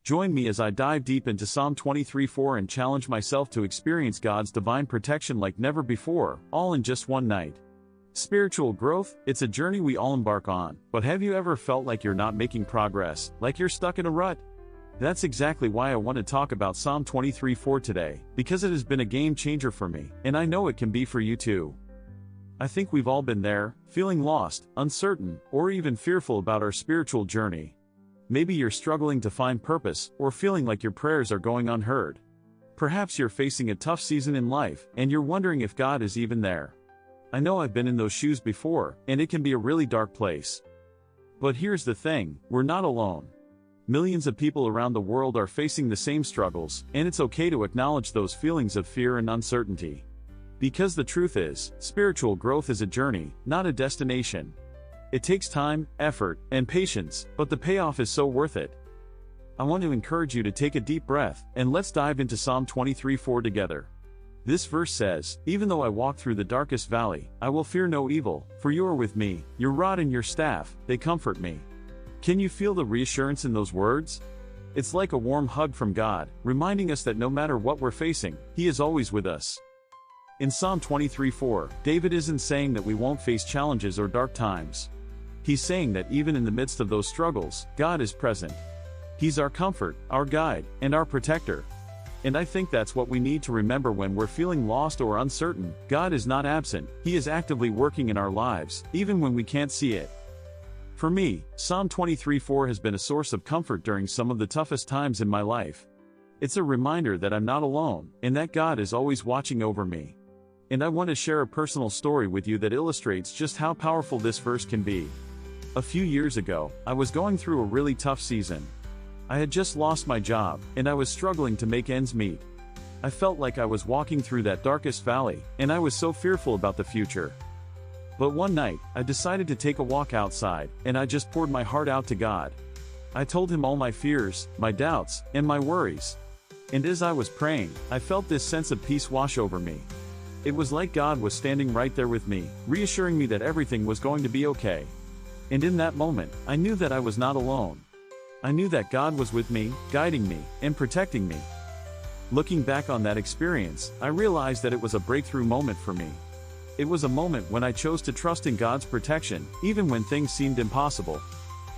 Join me as I dive deep into Psalm 23:4 and challenge myself to experience God's divine protection like never before, all in just one night. Spiritual growth, it's a journey we all embark on, but have you ever felt like you're not making progress, like you're stuck in a rut? That's exactly why I want to talk about Psalm 23:4 today, because it has been a game changer for me, and I know it can be for you too. I think we've all been there, feeling lost, uncertain, or even fearful about our spiritual journey. Maybe you're struggling to find purpose, or feeling like your prayers are going unheard. Perhaps you're facing a tough season in life, and you're wondering if God is even there. I know I've been in those shoes before, and it can be a really dark place. But here's the thing, we're not alone. Millions of people around the world are facing the same struggles, and it's okay to acknowledge those feelings of fear and uncertainty. Because the truth is, spiritual growth is a journey, not a destination. It takes time, effort, and patience, but the payoff is so worth it. I want to encourage you to take a deep breath, and let's dive into Psalm 23:4 together. This verse says, "Even though I walk through the darkest valley, I will fear no evil, for you are with me, your rod and your staff, they comfort me." Can you feel the reassurance in those words? It's like a warm hug from God, reminding us that no matter what we're facing, He is always with us. In Psalm 23:4, David isn't saying that we won't face challenges or dark times. He's saying that even in the midst of those struggles, God is present. He's our comfort, our guide, and our protector. And I think that's what we need to remember when we're feeling lost or uncertain. God is not absent, He is actively working in our lives, even when we can't see it. For me, Psalm 23:4 has been a source of comfort during some of the toughest times in my life. It's a reminder that I'm not alone, and that God is always watching over me. And I want to share a personal story with you that illustrates just how powerful this verse can be. A few years ago, I was going through a really tough season. I had just lost my job, and I was struggling to make ends meet. I felt like I was walking through that darkest valley, and I was so fearful about the future. But one night, I decided to take a walk outside, and I just poured my heart out to God. I told Him all my fears, my doubts, and my worries. And as I was praying, I felt this sense of peace wash over me. It was like God was standing right there with me, reassuring me that everything was going to be okay. And in that moment, I knew that I was not alone. I knew that God was with me, guiding me, and protecting me. Looking back on that experience, I realized that it was a breakthrough moment for me. It was a moment when I chose to trust in God's protection, even when things seemed impossible.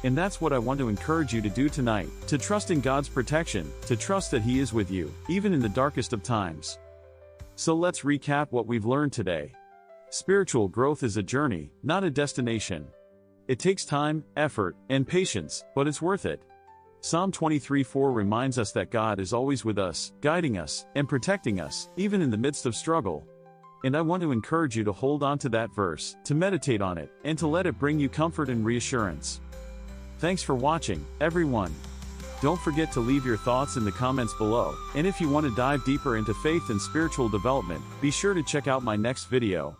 And that's what I want to encourage you to do tonight, to trust in God's protection, to trust that He is with you, even in the darkest of times. So let's recap what we've learned today. Spiritual growth is a journey, not a destination. It takes time, effort, and patience, but it's worth it. Psalm 23:4 reminds us that God is always with us, guiding us, and protecting us, even in the midst of struggle. And I want to encourage you to hold on to that verse, to meditate on it, and to let it bring you comfort and reassurance. Thanks for watching, everyone. Don't forget to leave your thoughts in the comments below, and if you want to dive deeper into faith and spiritual development, be sure to check out my next video.